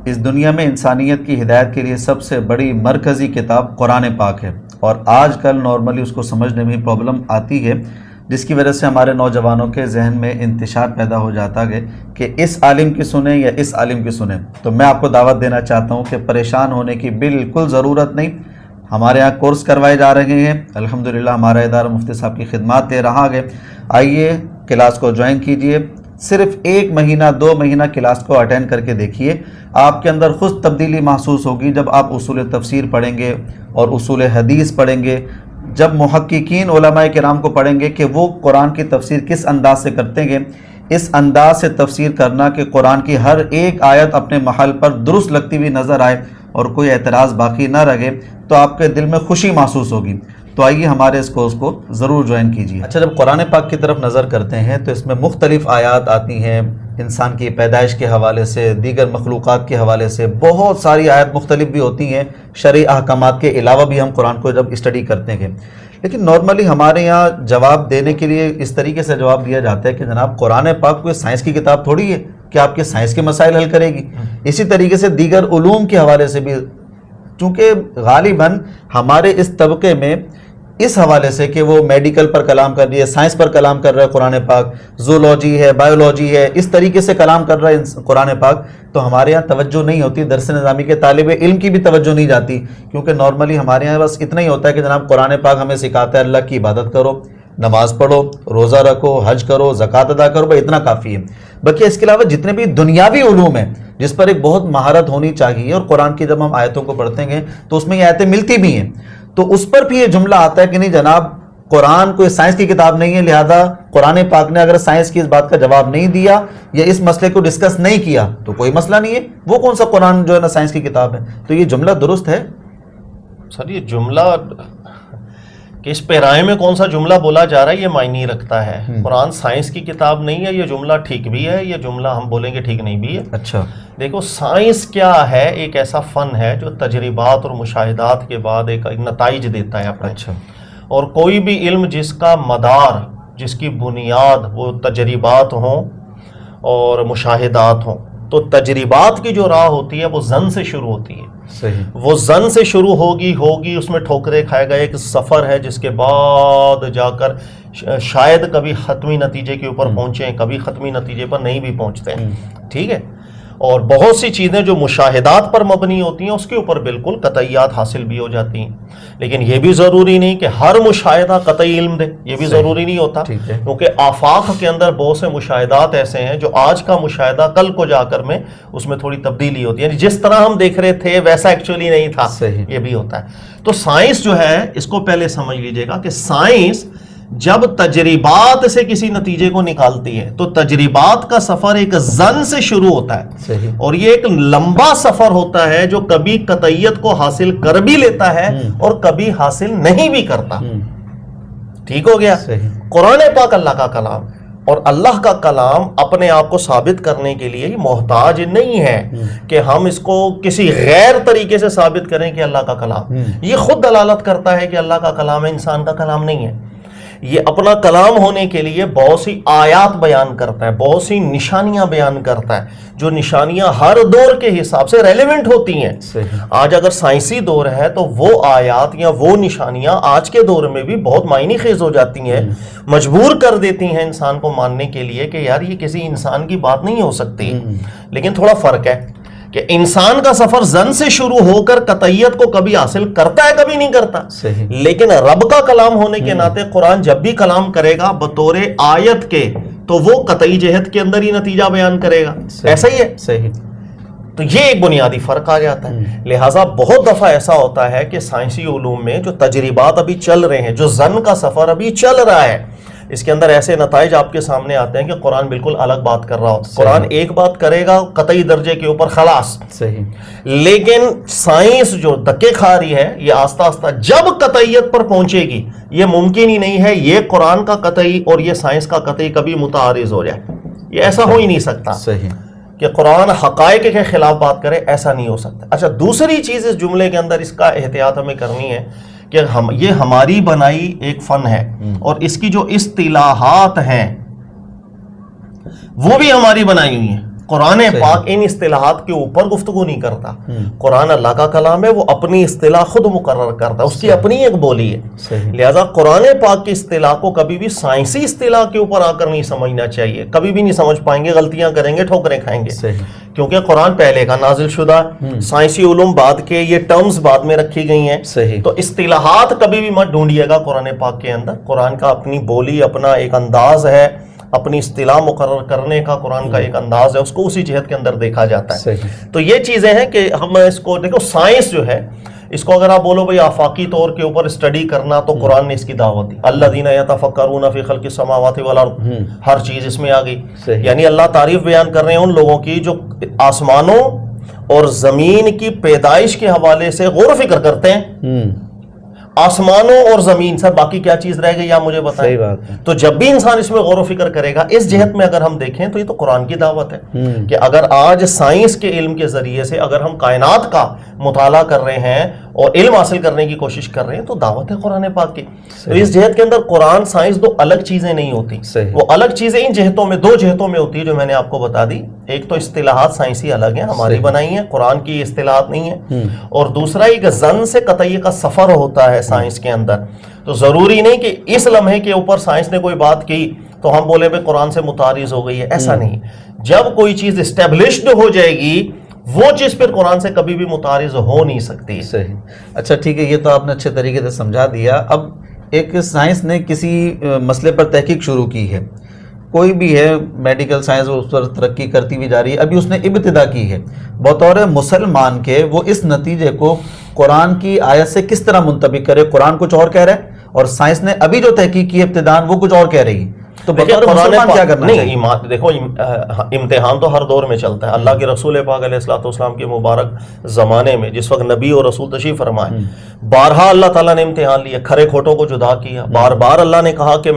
اس دنیا میں انسانیت کی ہدایت کے لیے سب سے بڑی مرکزی کتاب قرآن پاک ہے، اور آج کل نارملی اس کو سمجھنے میں پرابلم آتی ہے، جس کی وجہ سے ہمارے نوجوانوں کے ذہن میں انتشار پیدا ہو جاتا ہے کہ اس عالم کی سنیں یا اس عالم کی سنیں۔ تو میں آپ کو دعوت دینا چاہتا ہوں کہ پریشان ہونے کی بالکل ضرورت نہیں۔ ہمارے یہاں کورس کروائے جا رہے ہیں، الحمدللہ ہمارا ادارہ مفتی صاحب کی خدمات دے رہا ہے۔ آئیے کلاس کو جوائن کیجئے، صرف 1 مہینہ 2 مہینہ کلاس کو اٹینڈ کر کے دیکھیے، آپ کے اندر خود تبدیلی محسوس ہوگی جب آپ اصول تفسیر پڑھیں گے اور اصول حدیث پڑھیں گے، جب محققین علماء کرام کو پڑھیں گے کہ وہ قرآن کی تفسیر کس انداز سے کرتے ہیں۔ اس انداز سے تفسیر کرنا کہ قرآن کی ہر ایک آیت اپنے محل پر درست لگتی ہوئی نظر آئے اور کوئی اعتراض باقی نہ رہے، تو آپ کے دل میں خوشی محسوس ہوگی۔ تو آئیے ہمارے اس کورس کو ضرور جوائن کیجیے۔ اچھا، جب قرآن پاک کی طرف نظر کرتے ہیں تو اس میں مختلف آیات آتی ہیں، انسان کی پیدائش کے حوالے سے، دیگر مخلوقات کے حوالے سے بہت ساری آیات مختلف بھی ہوتی ہیں، شرعی احکامات کے علاوہ بھی ہم قرآن کو جب اسٹڈی کرتے ہیں۔ لیکن نارملی ہمارے یہاں جواب دینے کے لیے اس طریقے سے جواب دیا جاتا ہے کہ جناب قرآن پاک کوئی سائنس کی کتاب تھوڑی ہے کہ آپ کے سائنس کے مسائل حل کرے گی۔ اسی طریقے سے دیگر علوم کے حوالے سے بھی، چونکہ غالباً ہمارے اس طبقے میں اس حوالے سے کہ وہ میڈیکل پر کلام کر رہی ہے، سائنس پر کلام کر رہا ہے قرآن پاک، زولوجی ہے، بایولوجی ہے، اس طریقے سے کلام کر رہا ہے قرآن پاک، تو ہمارے یہاں توجہ نہیں ہوتی، درس نظامی کے طالب علم کی بھی توجہ نہیں جاتی، کیونکہ نارملی ہمارے یہاں بس اتنا ہی ہوتا ہے کہ جناب قرآن پاک ہمیں سکھاتا ہے اللہ کی عبادت کرو، نماز پڑھو، روزہ رکھو، حج کرو، زکوٰۃ ادا کرو، بس اتنا کافی ہے۔ بلکہ اس کے علاوہ جتنے بھی دنیاوی علوم ہیں جس پر ایک بہت مہارت ہونی چاہیے، اور قرآن کی جب ہم آیتوں کو پڑھتے ہیں تو اس میں یہ آیتیں ملتی بھی ہیں، تو اس پر بھی یہ جملہ آتا ہے کہ نہیں جناب قرآن کوئی سائنس کی کتاب نہیں ہے، لہذا قرآن پاک نے اگر سائنس کی اس بات کا جواب نہیں دیا یا اس مسئلے کو ڈسکس نہیں کیا تو کوئی مسئلہ نہیں ہے، وہ کون سا قرآن جو ہے نا سائنس کی کتاب ہے۔ تو یہ جملہ درست ہے سر؟ یہ جملہ کس پیرائے میں کون سا جملہ بولا جا رہا ہے یہ معنی رکھتا ہے۔ قرآن سائنس کی کتاب نہیں ہے، یہ جملہ ٹھیک بھی ہے، یہ جملہ ہم بولیں گے ٹھیک نہیں بھی ہے۔ اچھا دیکھو، سائنس کیا ہے؟ ایک ایسا فن ہے جو تجربات اور مشاہدات کے بعد ایک نتائج دیتا ہے اپنے۔ اچھا، اور کوئی بھی علم جس کا مدار، جس کی بنیاد وہ تجربات ہوں اور مشاہدات ہوں، تو تجربات کی جو راہ ہوتی ہے وہ زن سے شروع ہوتی ہے۔ صحیح، وہ زن سے شروع ہوگی، اس میں ٹھوکریں کھائے گا، ایک سفر ہے جس کے بعد جا کر شاید کبھی حتمی نتیجے کے اوپر پہنچیں، کبھی حتمی نتیجے پر نہیں بھی پہنچتے ہیں، ٹھیک ہے۔ اور بہت سی چیزیں جو مشاہدات پر مبنی ہوتی ہیں اس کے اوپر بالکل قطعیات حاصل بھی ہو جاتی ہیں، لیکن یہ بھی ضروری نہیں کہ ہر مشاہدہ قطعی علم دے، یہ بھی ضروری نہیں ہوتا، کیونکہ آفاق کے اندر بہت سے مشاہدات ایسے ہیں جو آج کا مشاہدہ کل کو جا کر میں اس میں تھوڑی تبدیلی ہوتی ہے، یعنی جس طرح ہم دیکھ رہے تھے ویسا ایکچولی نہیں تھا، یہ بھی ہوتا ہے۔ تو سائنس جو ہے، اس کو پہلے سمجھ لیجئے گا کہ سائنس جب تجربات سے کسی نتیجے کو نکالتی ہے تو تجربات کا سفر ایک زن سے شروع ہوتا ہے، اور یہ ایک لمبا سفر ہوتا ہے جو کبھی قطعیت کو حاصل کر بھی لیتا ہے اور کبھی حاصل نہیں بھی کرتا۔ ٹھیک ہو گیا؟ قرآن پاک اللہ کا کلام، اور اللہ کا کلام اپنے آپ کو ثابت کرنے کے لیے محتاج نہیں ہے کہ ہم اس کو کسی غیر طریقے سے ثابت کریں کہ اللہ کا کلام، یہ خود دلالت کرتا ہے کہ اللہ کا کلام ہے، انسان کا کلام نہیں ہے۔ یہ اپنا کلام ہونے کے لیے بہت سی آیات بیان کرتا ہے، بہت سی نشانیاں بیان کرتا ہے، جو نشانیاں ہر دور کے حساب سے ریلیونٹ ہوتی ہیں۔ آج اگر سائنسی دور ہے تو وہ آیات یا وہ نشانیاں آج کے دور میں بھی بہت معنی خیز ہو جاتی ہیں، مجبور کر دیتی ہیں انسان کو ماننے کے لیے کہ یار یہ کسی انسان کی بات نہیں ہو سکتی۔ لیکن تھوڑا فرق ہے کہ انسان کا سفر زن سے شروع ہو کر قطعیت کو کبھی حاصل کرتا ہے، کبھی نہیں کرتا، لیکن رب کا کلام ہونے کے ناطے قرآن جب بھی کلام کرے گا بطور آیت کے تو وہ قطعی جہت کے اندر ہی نتیجہ بیان کرے گا۔ ایسا ہی ہے، صحیح۔ تو یہ ایک بنیادی فرق آ جاتا ہے۔ لہٰذا بہت دفعہ ایسا ہوتا ہے کہ سائنسی علوم میں جو تجربات ابھی چل رہے ہیں، جو زن کا سفر ابھی چل رہا ہے، اس کے اندر ایسے نتائج آپ کے سامنے آتے ہیں کہ قرآن بالکل الگ بات کر رہا ہوتا ہے۔ قرآن ایک بات کرے گا قطعی درجے کے اوپر، خلاص، صحیح، لیکن سائنس جو دھکے کھا رہی ہے یہ آہستہ آہستہ جب قطعیت پر پہنچے گی، یہ ممکن ہی نہیں ہے یہ قرآن کا قطعی اور یہ سائنس کا قطعی کبھی متعارض ہو جائے، یہ ایسا ہو ہی نہیں سکتا، صحیح، کہ قرآن حقائق کے خلاف بات کرے، ایسا نہیں ہو سکتا۔ اچھا، دوسری چیز اس جملے کے اندر اس کا احتیاط ہمیں کرنی ہے کہ یہ ہماری بنائی ایک فن ہے، اور اس کی جو اصطلاحات ہیں وہ بھی ہماری بنائی ہوئی ہیں۔ قرآن پاک ان اصطلاحات کے اوپر گفتگو نہیں کرتا. قرآن اللہ کا کلام ہے, وہ اپنی اصطلاح خود مقرر کرتا ہے, اس کی اپنی ایک بولی ہے. لہذا قرآن پاک کی اصطلاح کو کبھی بھی سائنسی اصطلاح کے اوپر آ کر نہیں سمجھنا چاہیے, کبھی بھی نہیں سمجھ پائیں گے, غلطیاں کریں گے, ٹھوکریں کھائیں گے. کیونکہ قرآن پہلے کا نازل شدہ, سائنسی علوم بعد کے, یہ ٹرمز بعد میں رکھی گئی ہیں. تو اصطلاحات کبھی بھی مت ڈھونڈیے گا قرآن پاک کے اندر. قرآن کا اپنی بولی, اپنا ایک انداز ہے, اپنی اصطلاح مقرر کرنے کا قرآن کا ایک انداز ہے, اس کو اسی جہت کے اندر دیکھا جاتا ہے. تو یہ چیزیں ہیں کہ ہم اس کو دیکھو, سائنس جو ہے اس کو اگر آپ بولو بھئی آفاقی طور کے اوپر اسٹڈی کرنا, تو قرآن نے اس کی دعوت دی. الذین یتفکرون فی خلق السماوات والارض, ہر چیز اس میں آ گئی. یعنی اللہ تعریف بیان کر رہے ہیں ان لوگوں کی جو آسمانوں اور زمین کی پیدائش کے حوالے سے غور و فکر کرتے ہیں. آسمانوں اور زمین سے باقی کیا چیز رہ گئی آپ مجھے بتائیں. تو جب بھی انسان اس میں غور و فکر کرے گا, اس جہت میں اگر ہم دیکھیں تو یہ تو قرآن کی دعوت ہے کہ اگر آج سائنس کے علم کے ذریعے سے اگر ہم کائنات کا مطالعہ کر رہے ہیں اور علم حاصل کرنے کی کوشش کر رہے ہیں, تو دعوت ہے قرآن پاک کی. تو اس جہت کے اندر قرآن سائنس دو الگ چیزیں نہیں ہوتی. وہ الگ چیزیں ان جہتوں میں, دو جہتوں میں ہوتی ہے جو میں نے آپ کو بتا دی. ایک تو اصطلاحات سائنسی الگ ہیں, ہماری بنائی ہیں, قرآن کی اصطلاحات نہیں ہیں. اور دوسرا ایک ظن سے قطعی کا سفر ہوتا ہے سائنس کے اندر. تو ضروری نہیں کہ اس لمحے کے اوپر سائنس نے کوئی بات کی تو ہم بولے بھائی قرآن سے متعارض ہو گئی ہے, ایسا نہیں. جب کوئی چیز اسٹیبلشڈ ہو جائے گی, وہ چیز پھر قرآن سے کبھی بھی متعارض ہو نہیں سکتی. صحیح. اچھا ٹھیک ہے, یہ تو آپ نے اچھے طریقے سے سمجھا دیا. اب ایک سائنس نے کسی مسئلے پر تحقیق شروع کی ہے, کوئی بھی ہے میڈیکل سائنس, اس پر ترقی کرتی ہوئی جا رہی ہے. ابھی اس نے ابتدا کی ہے, بطور مسلمان کے وہ اس نتیجے کو قرآن کی آیت سے کس طرح منطبق کرے. قرآن کچھ اور کہہ رہا ہے اور سائنس نے ابھی جو تحقیق کی ابتدان وہ کچھ اور کہہ رہی ہے. تو بطور مسلمان کیا کرنا چاہیے؟ نہیں, دیکھو امتحان تو ہر دور میں چلتا ہے. اللہ کے رسول پاک علیہ الصلوۃ والسلام کے مبارک زمانے میں جس وقت نبی اور رسول تشریف فرمائے, بارہا اللہ تعالیٰ نے امتحان لیا, کھرے کھوٹوں کو جدا کیا. بار بار اللہ نے کہا کہ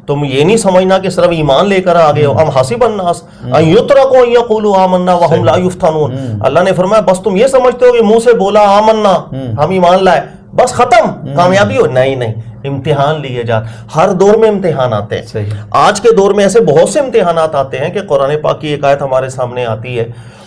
تم یہ نہیں سمجھنا کہ صرف ایمان لے کر آگے ہو. ام حسب الناس ان یترکوا ان یقولوا آمنا وهم لا یفتنون. اللہ نے فرمایا بس تم یہ سمجھتے ہو کہ منہ سے بولا آمنا, ہم ایمان لائے, بس ختم, کامیابی ہو. نہیں, امتحان لیے جاتے. ہر دور میں امتحان آتے ہیں. آج کے دور میں ایسے بہت سے امتحانات آتے ہیں کہ قرآن پاک کی ایک آیت ہمارے سامنے آتی ہے,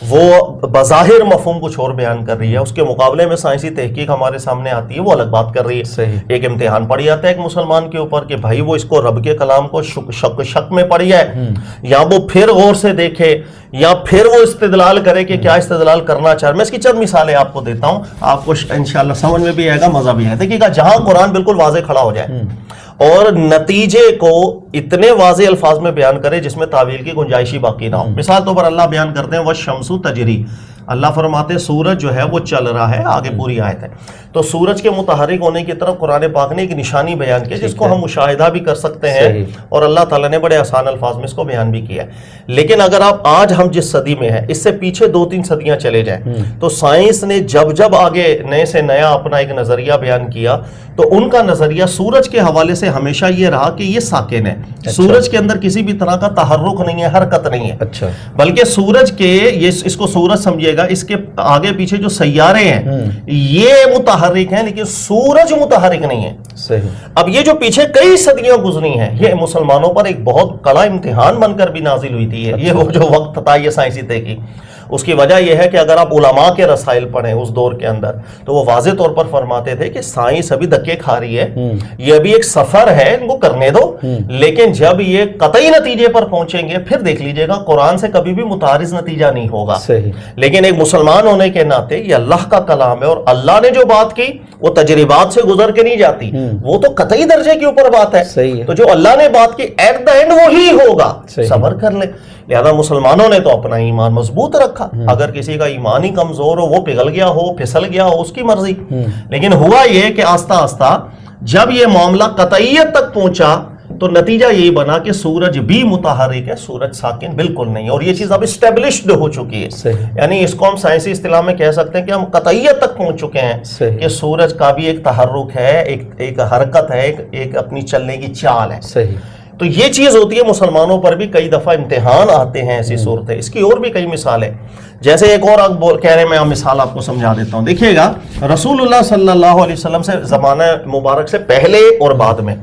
وہ بظاہر مفہوم کچھ اور بیان کر رہی ہے, اس کے مقابلے میں سائنسی تحقیق ہمارے سامنے آتی ہے, وہ الگ بات کر رہی ہے. ایک امتحان پڑ جاتا ہے ایک مسلمان کے اوپر کہ بھائی وہ اس کو رب کے کلام کو شک میں پڑ جائے, یا وہ پھر غور سے دیکھے, یا پھر وہ استدلال کرے کہ کیا استدلال کرنا چاہ رہا. میں اس کی چند مثالیں آپ کو دیتا ہوں, آپ کو انشاءاللہ سمجھ میں بھی آئے گا, مزہ بھی آئے گا. دیکھیے گا جہاں قرآن بالکل واضح کھڑا ہو جائے اور نتیجے کو اتنے واضح الفاظ میں بیان کرے جس میں تعویل کی گنجائشی باقی نہ ہو. مثال طور پر اللہ بیان کرتے ہیں وَالشَّمْسُ تَجْرِی, اللہ فرماتے ہیں سورج جو ہے وہ چل رہا ہے. آگے پوری آیت ہے. تو سورج کے متحرک ہونے کی طرف قرآن پاک نے ایک نشانی بیان کی جس کو ہم مشاہدہ بھی کر سکتے ہیں, اور اللہ تعالیٰ نے بڑے آسان الفاظ میں اس کو بیان بھی کیا ہے. لیکن اگر آپ آج ہم جس صدی میں ہیں اس سے پیچھے 2-3 صدیاں چلے جائیں, تو سائنس نے جب آگے نئے سے نیا اپنا ایک نظریہ بیان کیا, تو ان کا نظریہ سورج کے حوالے سے ہمیشہ یہ رہا کہ یہ ساکن ہے. سورج کے اندر کسی بھی طرح کا تحرک نہیں ہے, حرکت نہیں ہے. بلکہ سورج کے, اس کو سورج سمجھیے گا, اس کے آگے پیچھے جو سیارے ہیں یہ متحرک ہیں, لیکن سورج متحرک نہیں ہے. اب یہ جو پیچھے کئی صدیاں گزری ہیں, یہ مسلمانوں پر ایک بہت کڑا امتحان بن کر بھی نازل ہوئی تھی. یہ وہ جو وقت تھا یہ سائنسی تحقیق. اس کی وجہ یہ ہے کہ اگر آپ علماء کے رسائل پڑھیں اس دور کے اندر, تو وہ واضح طور پر فرماتے تھے کہ سائنس ابھی دھکے کھا رہی ہے, یہ ابھی ایک سفر ہے, ان کو کرنے دو, لیکن جب یہ قطعی نتیجے پر پہنچیں گے پھر دیکھ لیجئے گا قرآن سے کبھی بھی متعارض نتیجہ نہیں ہوگا. لیکن ایک مسلمان ہونے کے ناطے یہ اللہ کا کلام ہے, اور اللہ نے جو بات کی وہ تجربات سے گزر کے نہیں جاتی, وہ تو قطعی درجے کے اوپر بات ہے. تو جو اللہ نے بات کی ایٹ دا اینڈ وہی ہوگا, صبر کر لے. لہذا مسلمانوں نے تو اپنا ایمان مضبوط رکھا. اگر کسی کا ایمان ہی کمزور ہو, وہ پگھل گیا ہو, پھسل گیا ہو, اس کی مرضی. لیکن ہوا یہ کہ آہستہ آہستہ جب یہ معاملہ قطعیت تک پہنچا تو نتیجہ یہی بنا کہ سورج بھی متحرک ہے, سورج ساکن بالکل نہیں. اور یہ چیز اب اسٹیبلشڈ ہو چکی ہے. یعنی اس کو ہم سائنسی اصطلاح میں کہہ سکتے ہیں کہ ہم قطعیت تک پہنچ چکے ہیں کہ سورج کا بھی ایک تحرک ہے, ایک حرکت ہے, ایک اپنی چلنے کی چال ہے. تو یہ چیز ہوتی ہے. مسلمانوں پر بھی کئی دفعہ امتحان آتے ہیں ایسی صورتیں. اس کی اور بھی کئی مثالیں, جیسے ایک اور کہہ رہے ہیں, میں مثال آپ کو سمجھا دیتا ہوں. دیکھیے گا رسول اللہ صلی اللہ علیہ وسلم سے زمانہ مبارک سے پہلے اور بعد میں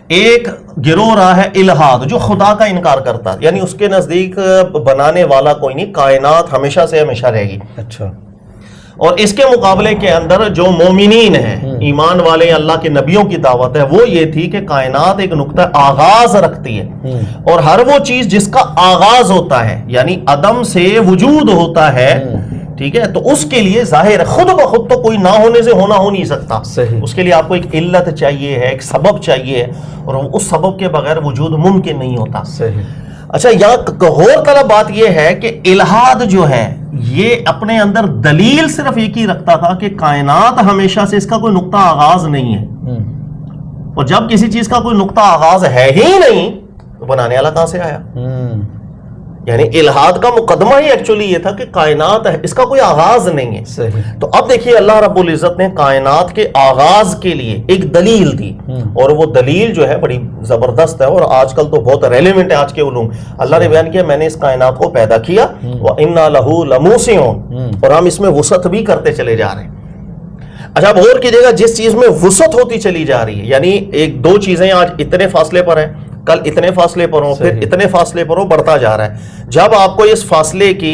ایک گروہ رہا ہے الہاد، جو خدا کا انکار کرتا ہے، یعنی اس کے نزدیک بنانے والا کوئی نہیں، کائنات ہمیشہ سے ہمیشہ رہے گی. اچھا. اور اس کے مقابلے کے اندر جو مومنین ہیں، ایمان والے اللہ کے نبیوں کی دعوت ہے وہ یہ تھی کہ کائنات ایک نقطہ آغاز رکھتی ہے، اور ہر وہ چیز جس کا آغاز ہوتا ہے یعنی عدم سے وجود ہوتا ہے، ٹھیک ہے، تو اس کے لیے ظاہر ہے خود بخود تو کوئی نہ ہونے سے ہونا ہو نہیں سکتا. صحیح. اس کے لیے آپ کو ایک علت چاہیے ہے، ایک سبب چاہیے، اور اس سبب کے بغیر وجود ممکن نہیں ہوتا. صحیح. اچھا، یہاں غور طلب بات یہ ہے کہ الہاد جو ہے یہ اپنے اندر دلیل صرف ایک ہی رکھتا تھا کہ کائنات ہمیشہ سے اس کا کوئی نقطہ آغاز نہیں ہے، اور جب کسی چیز کا کوئی نقطہ آغاز ہے ہی نہیں تو بنانے والا کہاں سے آیا؟ یعنی الہاد کا مقدمہ ہی ایکچولی یہ تھا کہ کائنات ہے، اس کا کوئی آغاز نہیں ہے. صحیح. تو اب دیکھیے اللہ رب العزت نے کائنات کے آغاز کے لیے ایک دلیل دی، اور وہ دلیل جو ہے بڑی زبردست ہے، اور آج کل تو بہت ریلیونٹ ہے آج کے علوم. اللہ نے بیان کیا میں نے اس کائنات کو پیدا کیا وَإِنَّا لَهُ لَمُوسِعُونَ، اور ہم اس میں وسعت بھی کرتے چلے جا رہے ہیں. اچھا، اب غور کیجیے گا، جس چیز میں وسعت ہوتی چلی جا رہی ہے، یعنی ایک دو چیزیں آج اتنے فاصلے پر ہیں، کل اتنے فاصلے پر ہوں، پھر اتنے فاصلے پر ہوں، بڑھتا جا رہا ہے. جب آپ کو اس فاصلے کی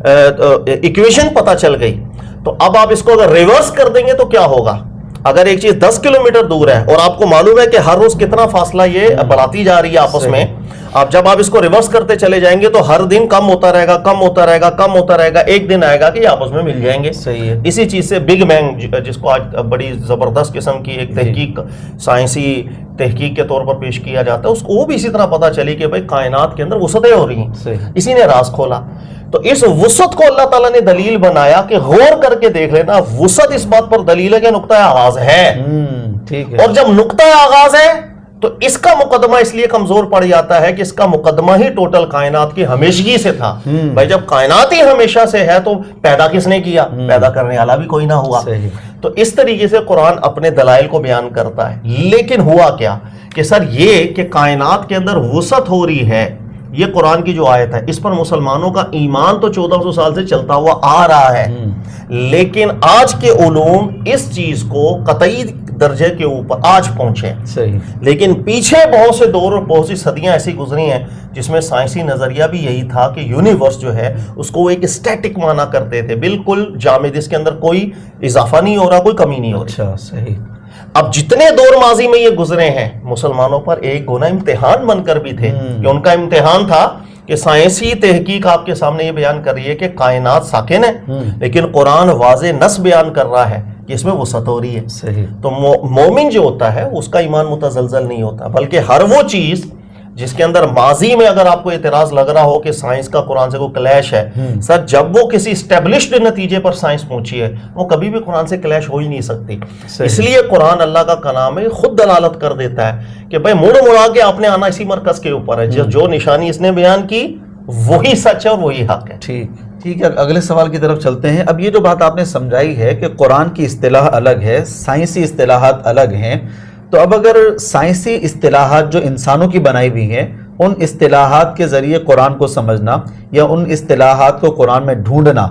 ایکویشن پتہ چل گئی تو اب آپ اس کو اگر ریورس کر دیں گے تو کیا ہوگا؟ اگر ایک چیز 10 کلومیٹر دور ہے اور آپ کو معلوم ہے کہ ہر روز کتنا فاصلہ یہ بڑھاتی جا رہی ہے آپس میں، جب آپ اس کو ریورس کرتے چلے جائیں گے تو ہر دن کم ہوتا رہے گا، کم ہوتا رہے گا، کم ہوتا رہے گا، ایک دن آئے گا کہ یہ آپس میں مل جائیں گے. صحیح ہے. اسی چیز سے بگ بینگ، جس کو آج بڑی زبردست قسم کی ایک تحقیق، سائنسی تحقیق کے طور پر پیش کیا جاتا ہے، اس کو وہ بھی اسی طرح پتا چلی کہ بھائی کائنات کے اندر وسعتیں ہو رہی ہیں. اسی نے راز کھولا. تو اس وسعت کو اللہ تعالیٰ نے دلیل بنایا کہ غور کر کے دیکھ لینا، وسعت اس بات پر دلیل ہے کہ نقطہ آغاز ہے. ٹھیک ہے. اور جب نقطہ آغاز ہے تو اس کا مقدمہ اس لیے کمزور پڑ جاتا ہے کہ اس کا مقدمہ ہی ٹوٹل کائنات کی ہمیشگی سے تھا. بھائی جب کائنات ہی ہمیشہ سے ہے تو پیدا کس نے کیا؟ پیدا کرنے والا بھی کوئی نہ ہوا. تو اس طریقے سے قرآن اپنے دلائل کو بیان کرتا ہے. لیکن ہوا کیا کہ سر یہ کہ کائنات کے اندر وسعت ہو رہی ہے، یہ قرآن کی جو آیت ہے اس پر مسلمانوں کا ایمان تو 1400 سال سے چلتا ہوا آ رہا ہے، لیکن آج کے علوم اس چیز کو قطعی درجے کے اوپر آج پہنچے. صحیح. لیکن پیچھے بہت سے دور اور بہت سی صدیاں ایسی گزری ہیں جس میں سائنسی نظریہ بھی یہی تھا کہ یونیورس جو ہے اس کو ایک اسٹیٹک مانا کرتے تھے، بالکل جامد، اس کے اندر کوئی اضافہ نہیں ہو رہا، کوئی کمی نہیں ہو رہی. اچھا، صحیح. اب جتنے دور ماضی میں یہ گزرے ہیں مسلمانوں پر ایک گنا امتحان بن کر بھی تھے، کہ ان کا امتحان تھا کہ سائنسی تحقیق آپ کے سامنے یہ بیان کر رہی ہے کہ کائنات ساکن ہے، لیکن قرآن واضح نص بیان کر رہا ہے کہ اس میں وسعت ہو رہی ہے. صحیح. تو مومن جو ہوتا ہے اس کا ایمان متزلزل نہیں ہوتا، بلکہ ہر وہ چیز جس کے اندر ماضی میں اگر آپ کو اعتراض لگ رہا ہو کہ سائنس کا قرآن سے کوئی کلیش ہے، سر جب وہ کسی اسٹیبلشڈ نتیجے پر سائنس پہنچی ہے وہ کبھی بھی قرآن سے کلیش ہو ہی نہیں سکتی. اس لیے قرآن اللہ کا کلام ہے، خود دلالت کر دیتا ہے کہ بھائی مڑ مڑا کے آپ نے آنا اسی مرکز کے اوپر ہے، جو نشانی اس نے بیان کی وہی سچ ہے اور وہی حق ہے. ٹھیک ہے. اگلے سوال کی طرف چلتے ہیں. اب یہ جو بات آپ نے سمجھائی ہے کہ قرآن کی اصطلاح الگ ہے، سائنسی اصطلاحات الگ ہیں، تو اب اگر سائنسی اصطلاحات جو انسانوں کی بنائی ہوئی ہیں ان اصطلاحات کے ذریعے قرآن کو سمجھنا یا ان اصطلاحات کو قرآن میں ڈھونڈنا،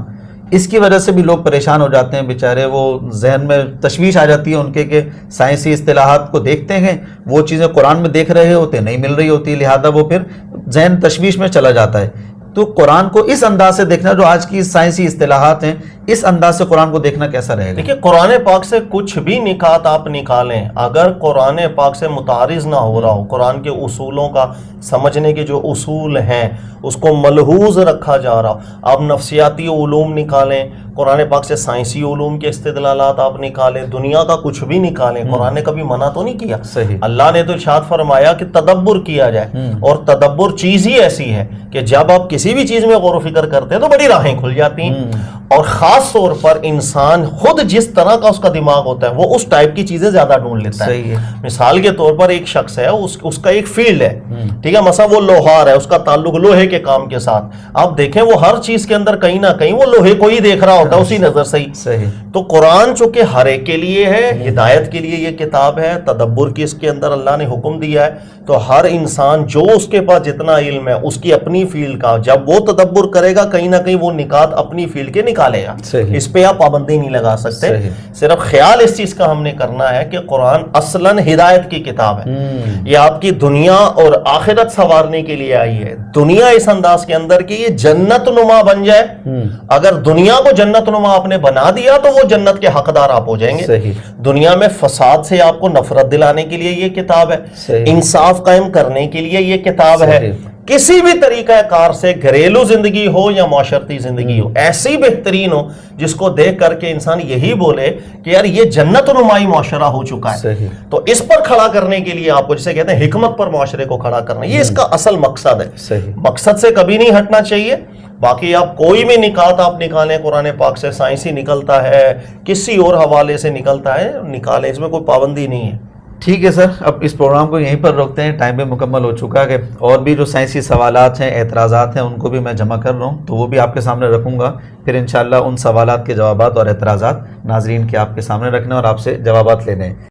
اس کی وجہ سے بھی لوگ پریشان ہو جاتے ہیں بیچارے، وہ ذہن میں تشویش آ جاتی ہے ان کے کہ سائنسی اصطلاحات کو دیکھتے ہیں، وہ چیزیں قرآن میں دیکھ رہے ہوتے نہیں مل رہی ہوتی، لہذا وہ پھر ذہن تشویش میں چلا جاتا ہے. تو قرآن کو اس انداز سے دیکھنا، جو آج کی سائنسی اصطلاحات ہیں اس انداز سے قرآن کو دیکھنا کیسا رہے گا؟ دیکھیں قرآن پاک سے کچھ بھی نکات آپ نکالیں، اگر قرآن پاک سے متعارض نہ ہو رہا ہو، قرآن کے اصولوں کا سمجھنے کے جو اصول ہیں اس کو ملحوظ رکھا جا رہا ہو، آپ نفسیاتی علوم نکالیں، قرآن پاک سے سائنسی علوم کے استدلالات آپ نکالیں، دنیا کا کچھ بھی نکالیں، قرآن نے کبھی منع تو نہیں کیا. صحیح. اللہ نے تو ارشاد فرمایا کہ تدبر کیا جائے، اور تدبر چیز ہی ایسی ہے کہ جب آپ کسی بھی چیز میں غور و فکر کرتے ہیں تو بڑی راہیں کھل جاتی ہیں. اور خاص طور پر انسان خود جس طرح کا اس کا دماغ ہوتا ہے وہ اس ٹائپ کی چیزیں زیادہ ڈھونڈ لیتا ہے. مثال کے طور پر ایک شخص ہے، اس کا ایک فیلڈ ہے، ٹھیک ہے، مثلا وہ لوہار ہے، اس کا تعلق لوہے کے کام کے ساتھ، آپ دیکھیں وہ ہر چیز کے اندر کہیں نہ کہیں وہ لوہے کو ہی دیکھ رہا ہوتا ہے اسی نظر سے ہی. تو قرآن چونکہ ہر ایک کے لیے ہے، ہدایت کے لیے یہ کتاب ہے، تدبر کی اس کے اندر اللہ نے حکم دیا ہے، تو ہر انسان جو اس کے پاس جتنا علم ہے اس کی اپنی فیلڈ کا جب وہ تدبر کرے گا کہیں نہ کہیں وہ نکات اپنی فیلڈ کے نکال نکالے گا، صحیح، اس پہ آپ پابندی نہیں لگا سکتے، صحیح، صرف خیال اس چیز کا ہم نے کرنا ہے کہ قرآن اصلاً ہدایت کی کتاب ہے، یہ آپ کی دنیا اور آخرت سنوارنے کے لیے آئی ہے، دنیا اس انداز کے اندر کہ یہ جنت نما بن جائے، اگر دنیا کو جنت نما آپ نے بنا دیا تو وہ جنت کے حقدار آپ ہو جائیں گے، صحیح، دنیا میں فساد سے آپ کو نفرت دلانے کے لیے یہ کتاب ہے، صحیح، انصاف قائم کرنے کے لیے یہ کتاب ہے، صحیح، کسی بھی طریقہ کار سے گھریلو زندگی ہو یا معاشرتی زندگی ہو ایسی بہترین ہو جس کو دیکھ کر کے انسان یہی بولے کہ یار یہ جنت نمائی معاشرہ ہو چکا ہے، صحیح، تو اس پر کھڑا کرنے کے لیے آپ کو جسے کہتے ہیں حکمت پر معاشرے کو کھڑا کرنا، یہ اس کا اصل مقصد ہے، صحیح، مقصد سے کبھی نہیں ہٹنا چاہیے۔ باقی آپ کوئی بھی نکات آپ نکالیں قرآن پاک سے، سائنسی نکلتا ہے، کسی اور حوالے سے نکلتا ہے، نکالیں، اس میں کوئی پابندی نہیں ہے۔ ٹھیک ہے سر، اب اس پروگرام کو یہیں پر روکتے ہیں، ٹائم بھی مکمل ہو چکا ہے، اور بھی جو سائنسی سوالات ہیں، اعتراضات ہیں، ان کو بھی میں جمع کر رہا ہوں، تو وہ بھی آپ کے سامنے رکھوں گا، پھر انشاءاللہ ان سوالات کے جوابات اور اعتراضات ناظرین کے آپ کے سامنے رکھنے اور آپ سے جوابات لینے ہیں۔